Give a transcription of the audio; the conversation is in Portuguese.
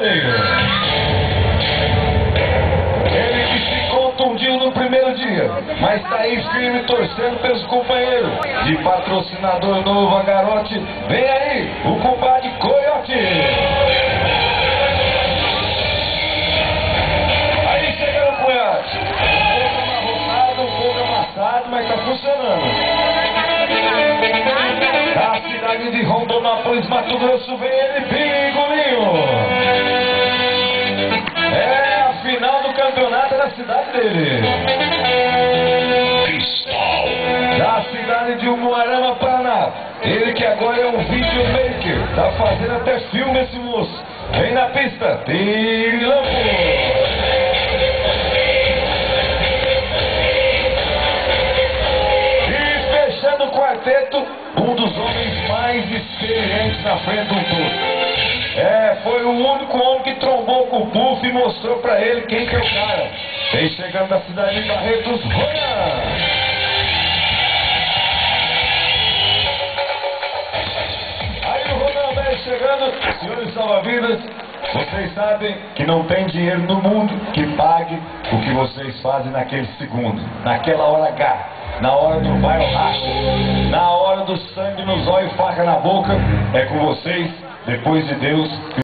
Janeiro. Ele que se contundiu no primeiro dia, mas está aí firme torcendo pelos companheiros. De patrocinador novo a Garote, vem aí o compadre Coyote. Aí chega o Coyote. Um pouco amarrotado, um pouco amassado, mas está funcionando. Da cidade de Rondonópolis, Mato Grosso, vem ele, Pingolinho. É a final do campeonato na cidade dele. Cristal. Da cidade de Umuarama, Paraná. Ele que agora é um videomaker. Tá fazendo até filme esse moço. Vem na pista, Pirilampo. O quarteto, um dos homens mais experientes na frente do Puff. Foi o único homem que trombou com o Puff e mostrou pra ele quem que é o cara. Vem chegando da cidade de Barretos, Royan. Aí o Royan vem chegando, senhores salva-vidas. Vocês sabem que não tem dinheiro no mundo que pague o que vocês fazem naquele segundo, naquela hora H. Na hora do vai ou racha, na hora do sangue nos olhos e faca na boca, é com vocês, depois de Deus.